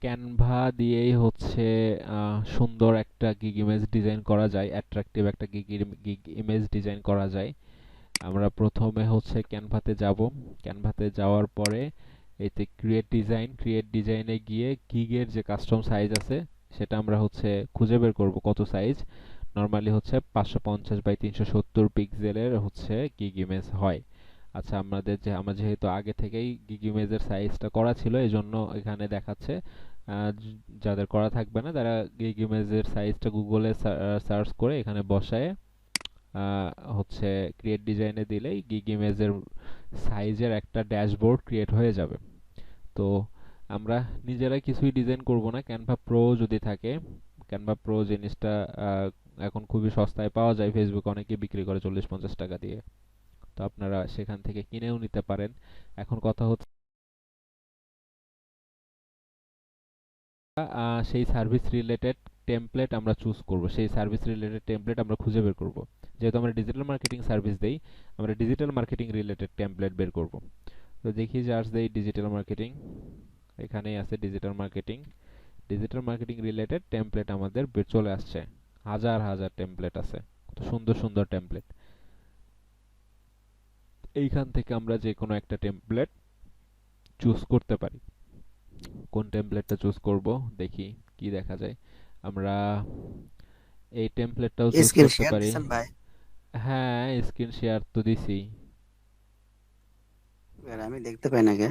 Canva দিয়েই হচ্ছে সুন্দর একটা গিগ ইমেজ ডিজাইন করা যায়, অ্যাট্রাকটিভ একটা গিগ ইমেজ ডিজাইন করা যায়। আমরা প্রথমে হচ্ছে ক্যানভাতে যাব। ক্যানভাতে যাওয়ার পরে এতে ক্রিয়েট ডিজাইনে গিয়ে গিগের যে কাস্টম সাইজ আছে সেটা আমরা হচ্ছে খুঁজে বের করব কত সাইজ। নরমালি হচ্ছে 550 বাই 370 পিক্সেলের হচ্ছে গিগ ইমেজ হয়। আচ্ছা, আমরা যেহেতু আগে থেকেই গিগ ইমেজের সাইজটা করা ছিল এই জন্য এখানে দেখাচ্ছে। যাদের করা থাকবে না তারা গিগ ইমেজের সাইজটা গুগলে সার্চ করে এখানে বসায় আহ, হচ্ছে ক্রিয়েট ডিজাইনে দিলেই গিগ ইমেজের সাইজের একটা ড্যাশবোর্ড ক্রিয়েট হয়ে যাবে। তো আমরা নিজেরাই কিছুই ডিজাইন করব না, ক্যানভা প্রো যদি থাকে। ক্যানভা প্রো জিনিসটা আহ, এখন খুবই সস্তায় পাওয়া যায়, ফেসবুকে অনেকে বিক্রি করে 40-50 টাকা দিয়ে। তো আপনারা সেখান থেকে কিনেও নিতে পারেন। এখন কথা হচ্ছে সেই সার্ভিস রিলেটেড টেমপ্লেট আমরা চুজ করব, সেই সার্ভিস রিলেটেড টেমপ্লেট আমরা খুঁজে বের করব। যেহেতু আমরা ডিজিটাল মার্কেটিং সার্ভিস দেই, আমরা ডিজিটাল মার্কেটিং রিলেটেড টেমপ্লেট বের করব। তো দেখি, জাস্ট দেই ডিজিটাল মার্কেটিং। এখানেই আছে digital marketing. Digital marketing related template আমাদের চলে আসছে। হাজার হাজার টেমপ্লেট আছে, কত সুন্দর সুন্দর টেমপ্লেট। এইখান থেকে আমরা যে কোনো একটা টেমপ্লেট চুজ করতে পারি। কোন টেমপ্লেটটা চুজ করব, দেখি কি দেখা যায়। আমরা এই টেমপ্লেটটাও চুজ স্ক্রিন করতে শেয়ার পারি। দিছেন ভাই? হ্যাঁ, স্ক্রিন শেয়ার তো দিছি। এবার আমি দেখতে পাই না কে?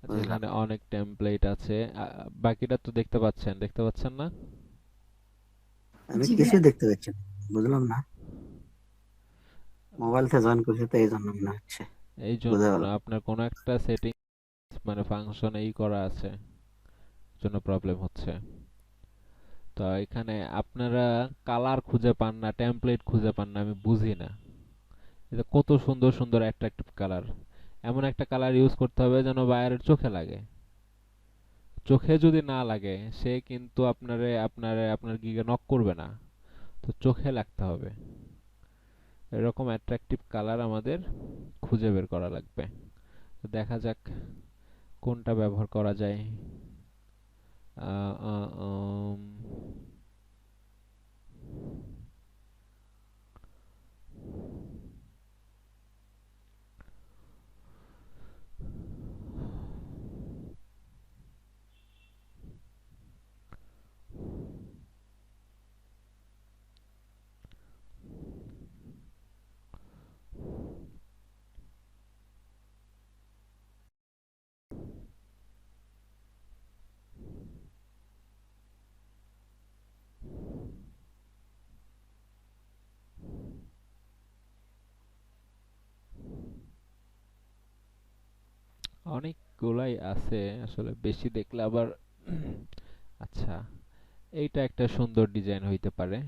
আচ্ছা, বুঝলাম এখানে না। অনেক টেমপ্লেট আছে। বাকিটা তো দেখতে পাচ্ছেন না? আমি কিছুই দেখতে পাচ্ছি না। বুঝলাম না। মোবাইল থেকে জয়েন করছি তো এই জন্য মনে হচ্ছে। এই জন্য বুঝতে না, পারলাম। আপনার কোনো একটা সেটিং মানে ফাংশন এই করা আছে, জন্য প্রবলেম হচ্ছে। তো এখানে আপনারা কালার খুঁজে পান না, টেমপ্লেট খুঁজে পান না, আমি বুঝি না। এটা কত সুন্দর সুন্দর অ্যাট্রাকটিভ কালার, এমন একটা কালার ইউজ করতে হবে যেন বাইরের চোখে লাগে। চোখে যদি না লাগে সে কিন্তু আপনার গিগে নক করবে না। তো চোখে লাগতে হবে, এরকম অ্যাট্রাকটিভ কালার আমাদের খুঁজে বের করা লাগবে। তো দেখা যাক কোনটা ব্যবহার করা যায়। আহ, আহ, উম, অনেকগুলাই আছে আসলে, বেশি দেখলে আবার আচ্ছা, এইটা একটা সুন্দর ডিজাইন হইতে পারে।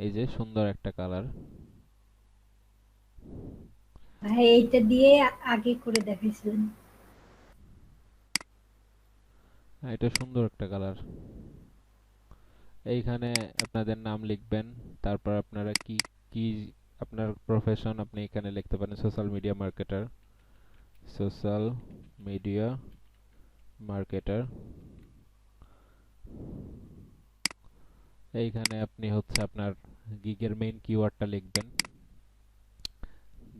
এই যে সুন্দর একটা কালার, ভাই এইটা দিয়ে আগে করে দেখাইছিলেন। এটা সুন্দর একটা কালার। এইখানে আপনাদের নাম লিখবেন, তারপর আপনারা কি কি আপনার প্রফেশন আপনি এখানে লিখতে পারেন। Social media marketer. এইখানে আপনি হচ্ছে আপনার গিগের মেইন কিওয়ার্ডটা লিখবেন,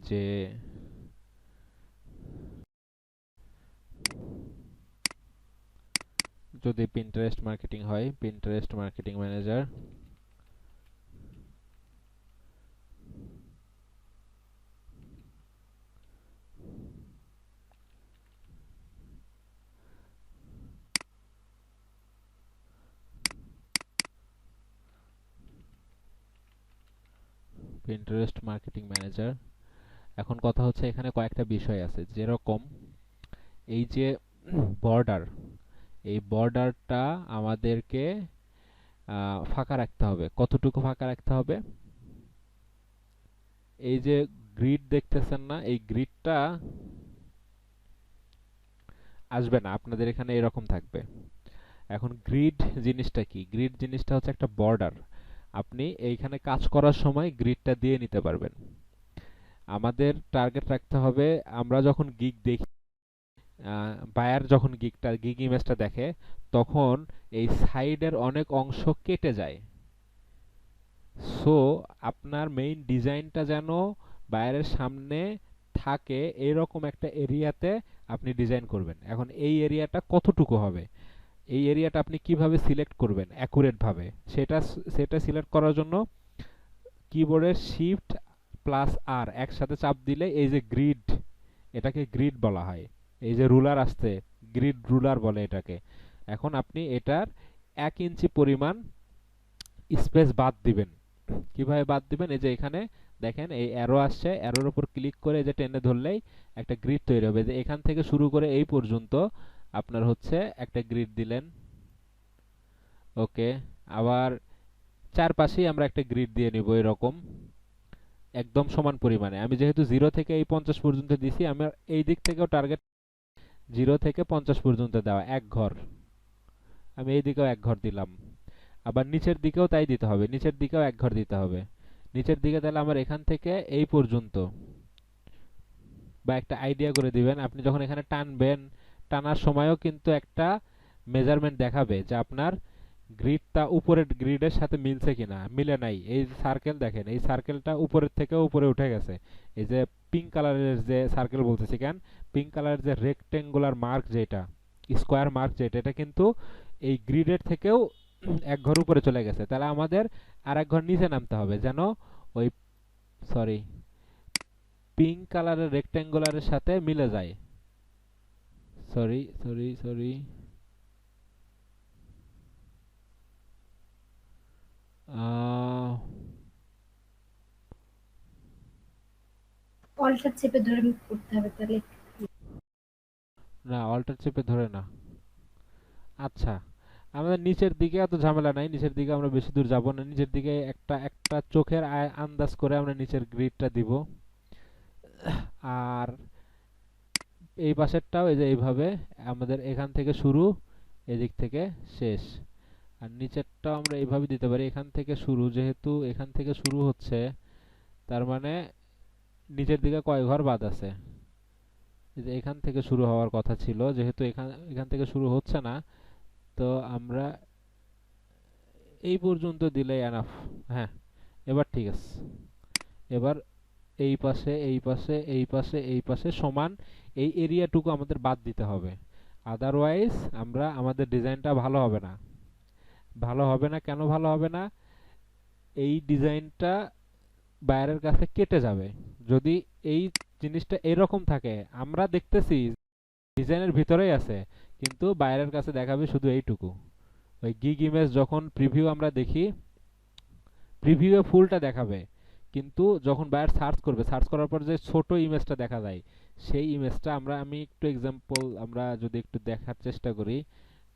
যে যদি পিন্টারেস্ট মার্কেটিং হয়, Pinterest marketing manager. Pinterest marketing manager. এখন কথা হচ্ছে এখানে কয়েকটা বিষয় আছে, যেরকম এই যে বর্ডার, এই বর্ডারটা আমাদেরকে ফাঁকা রাখতে হবে। কতটুকু ফাঁকা রাখতে হবে? এই যে গ্রিড দেখতেছেন না, এই গ্রিডটা আসবে না, আপনাদের এখানে এরকম থাকবে। এখন গ্রিড জিনিসটা কি? গ্রিড জিনিসটা হচ্ছে একটা বর্ডার। আপনি এইখানে কাজ করার সময় গ্রিডটা দিয়ে নিতে পারবেন। আমাদের টার্গেট রাখতে হবে, আমরা যখন গিগ দেখি, বায়ার যখন গিগ ইমেজটা দেখে, তখন এই সাইডের অনেক অংশ কেটে যায়। সো আপনার মেইন ডিজাইনটা যেন বায়ারের সামনে থাকে এরকম একটা এরিয়াতে আপনি ডিজাইন করবেন। এখন এই এরিয়াটা কতটুকু হবে, এই এরিয়াটা আপনি কিভাবে সিলেক্ট করবেন অ্যাকুরেট ভাবে, সেটা সেটা সিলেক্ট করার জন্য কিবোর্ডের শিফট প্লাস আর একসাথে চাপ দিলে এই যে গ্রিড, এটাকে গ্রিড বলা হয়। এই যে রুলার আসছে, গ্রিড রুলার বলে এটাকে। এখন আপনি এটার 1 ইঞ্চি পরিমাণ স্পেস বাদ দিবেন। কিভাবে বাদ দিবেন, এই যে এখানে দেখেন এই অ্যারো আসছে, অ্যারোর উপর ক্লিক করে এই যে টেনে ধরলেই একটা গ্রিড তৈরি হবে। যে এখান থেকে শুরু করে এই পর্যন্ত আপনার হচ্ছে একটা গ্রিড দিলেন। ওকে, আবার চারপাশেই আমরা একটা গ্রিড দিয়ে নিব এরকম একদম সমান পরিমাণে। আমি যেহেতু 0 থেকে এই 50 পর্যন্ত দিছি, আমার এই দিক থেকেও টার্গেট 0 থেকে 50 পর্যন্ত দেওয়া এক ঘর। আমি এই দিকেও এক ঘর দিলাম, আবার নিচের দিকেও তাই দিতে হবে, নিচের দিকেও এক ঘর দিতে হবে। নিচের দিকে তাহলে আমার এখান থেকে এই পর্যন্ত, বা একটা আইডিয়া করে দিবেন আপনি যখন এখানে টানবেন, টানার সময়ও কিন্তু একটা মেজারমেন্ট দেখাবে যে আপনার গ্রিডটা উপরের গ্রিডের সাথে মিলছে কিনা। মিলে নাই, এই সার্কেল দেখেন, এই সার্কেলটা উপরের থেকে উপরে উঠে গেছে। এই যে পিঙ্ক কালারের যে সার্কেল বলতেছি কেন, পিঙ্ক কালারের যে রেক্টেঙ্গুলার মার্ক যেটা, স্কোয়ার মার্ক যেটা, এটা কিন্তু এই গ্রিডের থেকেও এক ঘর উপরে চলে গেছে। তাহলে আমাদের আর এক ঘর নিচে নামতে হবে যেন ওই, সরি, পিঙ্ক কালারের রেক্টেঙ্গুলারের সাথে মিলে যায়। সরি সরি সরি, অল্টার চেপে ধরে করতে হবে তাহলে। না অল্টার চেপে ধরে না। আচ্ছা, আমাদের নিচের দিকে এত ঝামেলা নাই, নিচের দিকে আমরা বেশি দূর যাব না। নিচের দিকে একটা একটা চোখের আন্দাজ করে আমরা নিচের গ্রিডটা দিব। আর এই পাশেরটাও এই যে এইভাবে আমাদের এখান থেকে শুরু, এদিক থেকে শেষ। আর নিচেরটাও আমরা এইভাবে দিতে পারি, এখান থেকে শুরু, যেহেতু এখান থেকে শুরু হচ্ছে তার মানে নিচের দিকে কয় ঘর বাদ আছে। এই যে এখান থেকে শুরু হওয়ার কথা ছিল, যেহেতু এখান এখান থেকে শুরু হচ্ছে না, তো আমরা এই পর্যন্ত দিলেই এনাফ। হ্যাঁ, এবার ঠিক আছে। এবার এই পাশে এই পাশে এই পাশে এই পাশে সমান এই এরিয়াটুকু আমাদের বাদ দিতে হবে। আদারওয়াইজ আমরা আমাদের ডিজাইনটা ভালো হবে না। ভালো হবে না কেন ভালো হবে না, এই ডিজাইনটা বাইরের কাছে কেটে যাবে। যদি এই জিনিসটা এরকম থাকে, আমরা দেখতেছি ডিজাইনের ভিতরেই আছে, কিন্তু বাইরের কাছে দেখাবে শুধু এইটুকু। ওই গিগ ইমেজ যখন প্রিভিউ আমরা দেখি, প্রিভিউয়ে ফুলটা দেখাবে, কিন্তু যখন বায়ার সার্চ করবে, সার্চ করার পর যে ছোট ইমেজটা দেখা যায়, সেই ইমেজটা আমি একটু এক্সাম্পল, আমরা যদি একটু দেখার চেষ্টা করি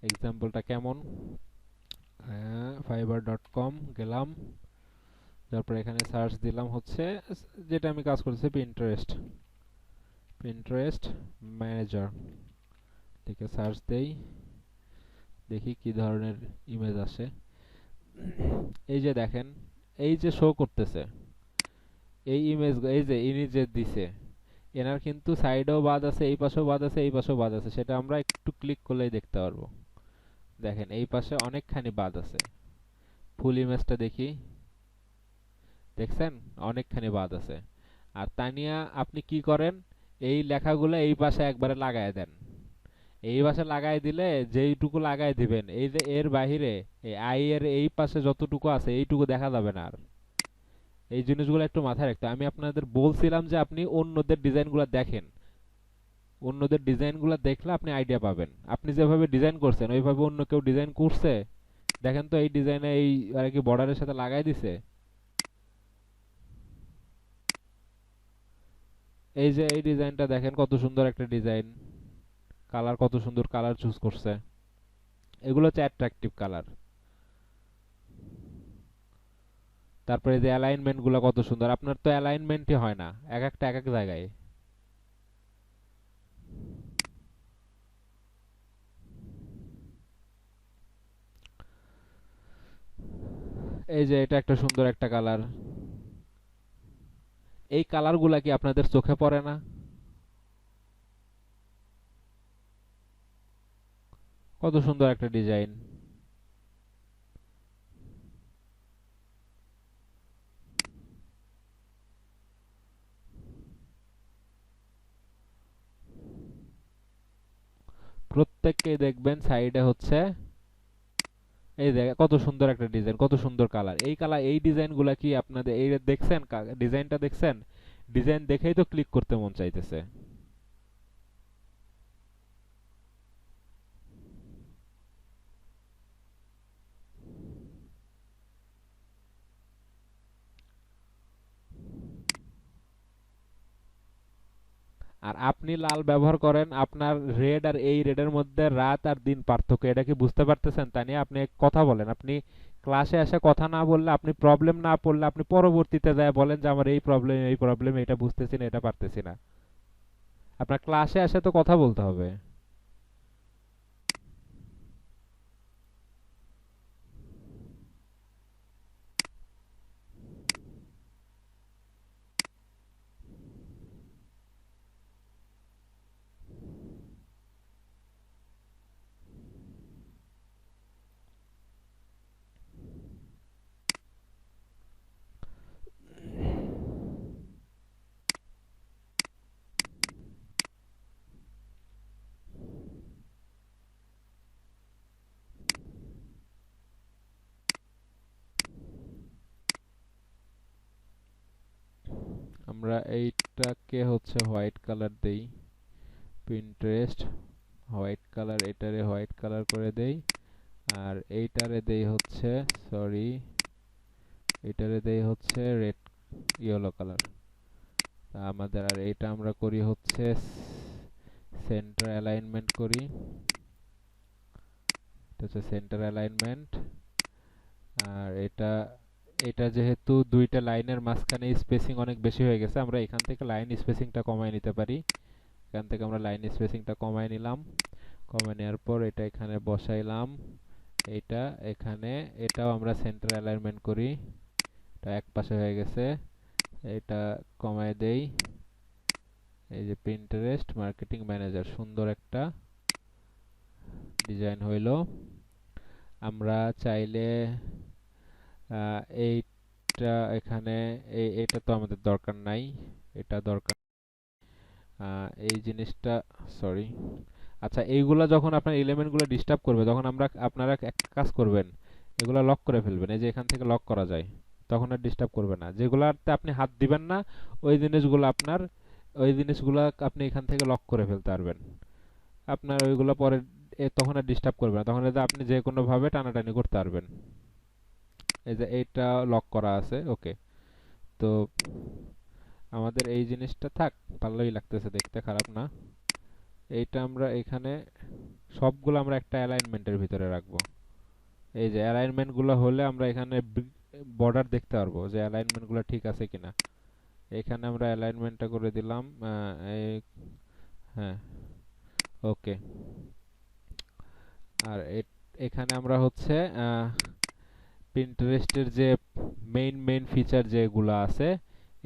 এক্সাম্পলটা কেমন। fiverr.com গেলাম, তারপর এখানে সার্চ দিলাম হচ্ছে যেটা আমি কাজ করতেছি, পিন্টারেস্ট, পিন্টারেস্ট ম্যানেজার থেকে সার্চ দেই, দেখি কি ধরনের ইমেজ আসে। এই যে দেখেন, এই যে শো করতেছে এই ইমেজ, এই যে ইনি যে দিছে, এনার কিন্তু সাইডেও বাদ আছে, এই পাশেও বাদ আছে, এই পাশেও বাদ আছে, সেটা আমরা একটু ক্লিক করলেই দেখতে পারবো। দেখেন এই পাশে অনেকখানি বাদ আছে। ফুল ইমেজটা দেখি, দেখছেন অনেকখানি বাদ আছে। আর তানিয়া আপনি কি করেন, এই লেখাগুলো এই পাশে একবারে লাগায় দেন। এই পাশে লাগাই দিলে যেইটুকু লাগাই দিবেন, এই যে এর বাহিরে এই আই এর এই পাশে যতটুকু আছে এইটুকু দেখা যাবে না আর। এই জিনিসগুলো একটু মাথায় রাখতে হবে। আমি আপনাদের বলছিলাম যে আপনি অন্যদের ডিজাইনগুলো দেখেন, অন্যদের ডিজাইনগুলো দেখলে আপনি আইডিয়া পাবেন। আপনি যেভাবে ডিজাইন করছেন ওইভাবে অন্য কেউ ডিজাইন করছে, দেখেন তো এই ডিজাইনে এই আর কি বর্ডারের সাথে লাগাই দিছে। এই যে এই ডিজাইনটা দেখেন কত সুন্দর একটা ডিজাইন, কালার কত সুন্দর কালার চুজ করছে, এগুলো হচ্ছে অ্যাট্রাকটিভ কালার। তারপরে এই যে অ্যালাইনমেন্ট গুলো কত সুন্দর, আপনার তো অ্যালাইনমেন্টই হয় না, এক একটা এক এক জায়গায়। এই যে এটা একটা সুন্দর একটা কালার, এই কালারগুলা কি আপনাদের চোখে পড়ে না? কত সুন্দর একটা ডিজাইন। প্রত্যেককেই দেখবেন সাইডে হচ্ছে এই যে কত সুন্দর একটা ডিজাইন, কত সুন্দর কালার। এই কালার, এই ডিজাইনগুলা কি আপনাদের এই দেখছেন? ডিজাইনটা দেখছেন? ডিজাইন দেখেই তো ক্লিক করতে মন চাইতেছে। আর আপনি লাল ব্যবহার করেন, আপনার রেড আর এই রেডের মধ্যে রাত আর দিন পার্থক্য, এটা কি বুঝতে পারতেছেন? তা নিয়ে আপনি কথা বলেন। আপনি ক্লাসে এসে কথা না বললে, আপনি প্রবলেম না পড়লে, আপনি পরবর্তীতে যায় বলেন যে আমার এই প্রবলেম, এই প্রবলেম, এটা বুঝতেছি না, এটা পারতেছি না। আপনার ক্লাসে এসে তো কথা বলতে হবে। আমরা এইটাকে হচ্ছে হোয়াইট কালার দেই। পিন্টারেস্ট হোয়াইট কালার, এটারে হোয়াইট কালার করে দেই। আর এইটারে দেই হচ্ছে, সরি, এটারে দেই হচ্ছে রেড, ইয়েলো কালার। আমাদের আর এটা আমরা করি হচ্ছে সেন্টার অ্যালাইনমেন্ট করি। এটা হচ্ছে সেন্টার অ্যালাইনমেন্ট। আর এটা, এটা যেহেতু দুইটা লাইনের মাঝখানে স্পেসিং অনেক বেশি হয়ে গেছে, আমরা এখান থেকে লাইন স্পেসিংটা কমায় নিতে পারি। এখান থেকে আমরা লাইন স্পেসিংটা কমায় নিলাম। কমায় নেওয়ার পর এটা এখানে বসাইলাম। এইটা এখানে, এটাও আমরা সেন্টার অ্যালাইনমেন্ট করি। এটা এক পাশে হয়ে গেছে। এটা কমায় দেই। এই যে প্রিন্টারেস্ট মার্কেটিং ম্যানেজার, সুন্দর একটা ডিজাইন হইলো। আমরা চাইলে এইটা এখানে, এটা তো আমাদের দরকার নাই, এটা দরকার। এই জিনিসটা, সরি। আচ্ছা, এইগুলা যখন আপনার এলিমেন্টগুলো ডিস্টার্ব করবে, তখন আপনারা একটা কাজ করবেন, এগুলা লক করে ফেলবেন। এই যে এখান থেকে লক করা যায়, তখন আর ডিস্টার্ব করবে না। যেগুলাতে আপনি হাত দিবেন না, ওই জিনিসগুলো আপনার, ওই জিনিসগুলো আপনি এখান থেকে লক করে ফেলতে পারবেন। আপনার ওইগুলো পরে তখন আর ডিস্টার্ব করবে না, তখন আপনি যে কোনো ভাবে টানাটানি করতে পারবেন। এই যে এইটা লক করা আছে, ওকে। তো আমাদের এই জিনিসটা থাক, ভালোই লাগতেছে দেখতে, খারাপ না। এইটা আমরা এখানে সবগুলো আমরা একটা অ্যালাইনমেন্টের ভিতরে রাখবো। এই যে অ্যালাইনমেন্ট গুলো হলে আমরা এখানে বর্ডার দেখতে পারবো যে অ্যালাইনমেন্ট গুলো ঠিক আছে কিনা। এখানে আমরা অ্যালাইনমেন্টটা করে দিলাম, হ্যাঁ, ওকে। আর এখানে আমরা হচ্ছে পিন্টারেস্টের যে মেইন ফিচার যেগুলো আছে,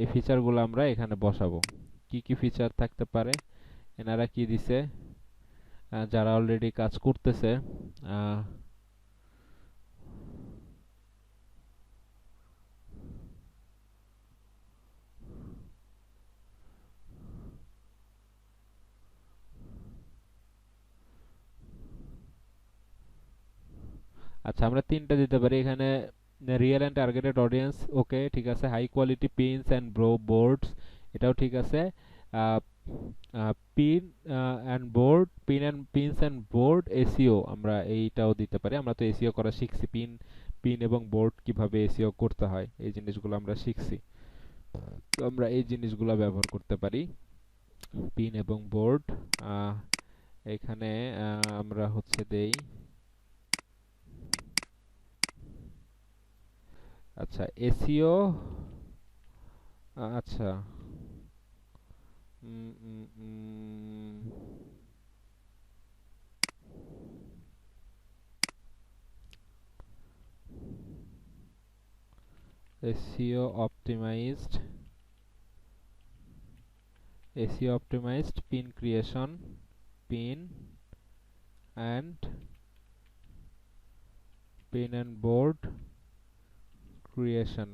এই ফিচারগুলো আমরা এখানে বসাবো। কি কি ফিচার থাকতে পারে, এনারা কি দিছে, যারা অলরেডি কাজ করতেছে। আহ, আচ্ছা, আমরা তিনটা দিতে পারি এখানে। Real and targeted audience, okay, ঠিক আছে। High quality pins and boards, এটাও ঠিক আছে। Pin and board, pins and board SEO, আমরা এইটাও দিতে পারি। আমরা তো এসইও করা শিখছি, পিন এবং বোর্ড কিভাবে এসইও করতে হয়, এই জিনিসগুলো আমরা শিখছি। তো আমরা এই জিনিসগুলো ব্যবহার করতে পারি, পিন এবং বোর্ড। এখানে আমরা হচ্ছে দেই, আচ্ছা, এসইও, আচ্ছা, SEO optimised, SEO optimized pin creation, pin and board creation.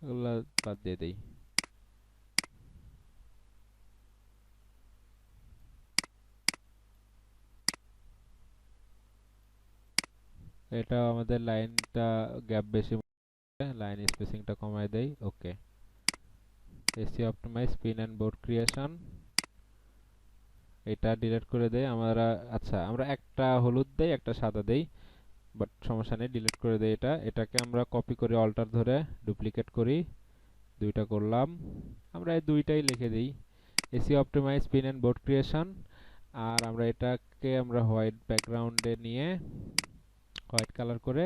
এগুলা বাদ দিয়ে দেই। এটা আমাদের লাইনটা গ্যাপ বেশি, লাইন স্পেসিংটা কমায় দেই। ওকে, SEO optimize pin and board creation এটা ডিলিট করে দেই আমরা। আচ্ছা, আমরা একটা হলুদ দেই, একটা সাদা দেই, বাট সমস্যা নেই, ডিলিট করে দেই এটা। এটাকে আমরা কপি করে অল্টার ধরে ডুপ্লিকেট করি, দুইটা করলাম। আমরা এই দুইটাই লিখে দিই, SEO optimize pin and board creation। আর আমরা এটাকে আমরা হোয়াইট ব্যাকগ্রাউন্ডে নিয়ে হোয়াইট কালার করে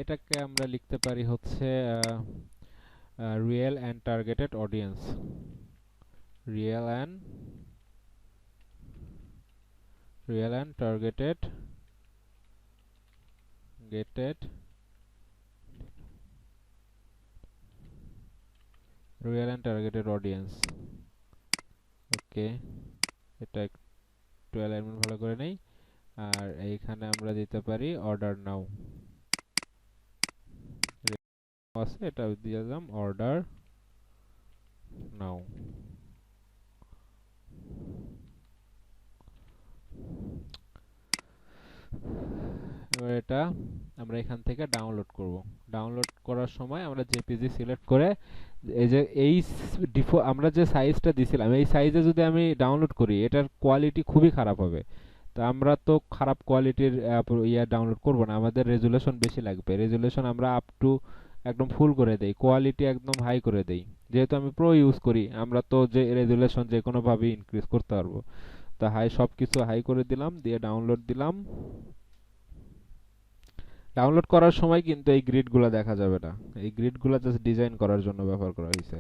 এটাকে আমরা লিখতে পারি হচ্ছে real and targeted audience. Real and targeted audience. Okay, এটা একটু অ্যালাইনমেন্ট ভালো করে নেই। আর এইখানে আমরা দিতে পারি অর্ডার নাও আছে, এটা দিয়ে দিলাম অর্ডার নাও। এবার এটা আমরা এখান থেকে ডাউনলোড করব। ডাউনলোড করার সময় আমরা জেপিজি সিলেক্ট করে এই যে এই আমরা যে সাইজটা দিছিলাম এই সাইজে যদি আমি ডাউনলোড করি এটার কোয়ালিটি খুবই খারাপ হবে। তো আমরা তো খারাপ কোয়ালিটির ডাউনলোড করব না, আমাদের রেজুলেশন বেশি লাগবে। রেজুলেশন আমরা আপ টু একদম ফুল করে দেই, কোয়ালিটি একদম হাই করে দেই। যেহেতু আমি প্রো ইউজ করি, আমরা তো যে রেজুলেশন যে কোনো ভাবে ইনক্রিজ করতে পারবো। তো হাই, সবকিছু হাই করে দিলাম, দিয়ে ডাউনলোড দিলাম। ডাউনলোড করার সময় কিন্তু এই গ্রিডগুলো দেখা যাবে না, এই গ্রিডগুলো জাস্ট ডিজাইন করার জন্য ব্যবহার করা হয়েছে।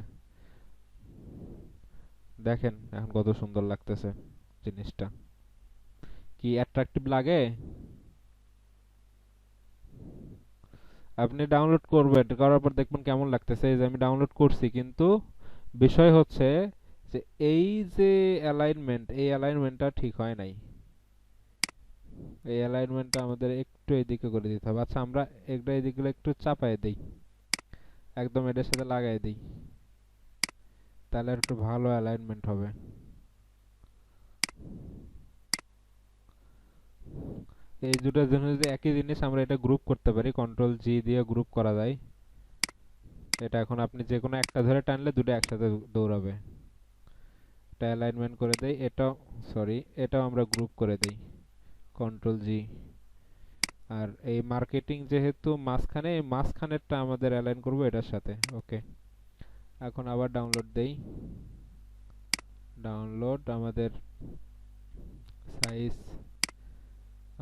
দেখেন এখন কত সুন্দর লাগতেছে জিনিসটা, কি অ্যাট্রাকটিভ লাগে। আপনি ডাউনলোড করবেন, করার পর দেখবেন কেমন লাগতেছে। এই যে আমি ডাউনলোড করছি, কিন্তু বিষয় হচ্ছে যে এই যে অ্যালাইনমেন্ট, এই অ্যালাইনমেন্টটা ঠিক হয় নাই। এই অ্যালাইনমেন্টটা আমাদের একটু এদিকে করে দিতে হবে। আচ্ছা, আমরা একটা এদিকগুলো একটু চাপায় দেই, একদম এটার সাথে লাগাই দেই, তাহলে একটু ভালো অ্যালাইনমেন্ট হবে। এই দুটোর জন্য যদি একই জিনিস আমরা এটা গ্রুপ করতে পারি, কন্ট্রোল জি দিয়ে গ্রুপ করা যায়। এটা এখন আপনি যে কোনো একটা ধরে টানলে দুটো একসাথে দৌড়াবে। এটা অ্যালাইনমেন্ট করে দেই, এটাও সরি, এটাও আমরা গ্রুপ করে দেই, কন্ট্রোল জি। আর এই মার্কেটিং যেহেতু মাঝখানে, এই মাঝখানেরটা আমাদের অ্যালাইন করব এটার সাথে। ওকে, এখন আবার ডাউনলোড দেই। ডাউনলোড আমাদের সাইজ,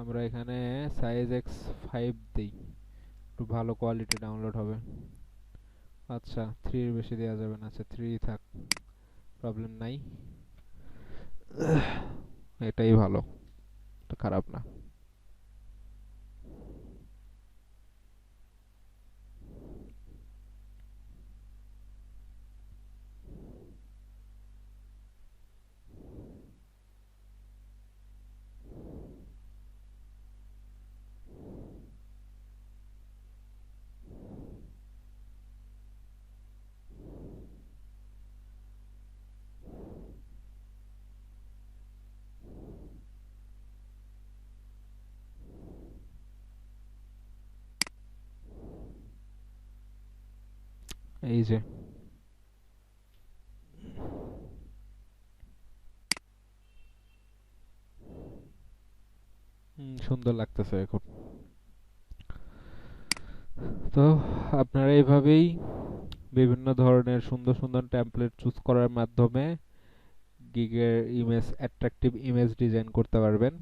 আমরা এখানে সাইজ x5 দেই, একটু ভালো কোয়ালিটি ডাউনলোড হবে। আচ্ছা, 3 এর বেশি দেওয়া যাবে না। আচ্ছা, 3 থাক, প্রবলেম নাই, এটাই ভালো, এটা খারাপ না। এই যে সুন্দর লাগতেছে এখন। তো আপনারা এইভাবেই বিভিন্ন ধরনের সুন্দর সুন্দর টেমপ্লেট চুজ করার মাধ্যমে গিগের ইমেজ, অ্যাট্রাকটিভ ইমেজ ডিজাইন করতে পারবেন।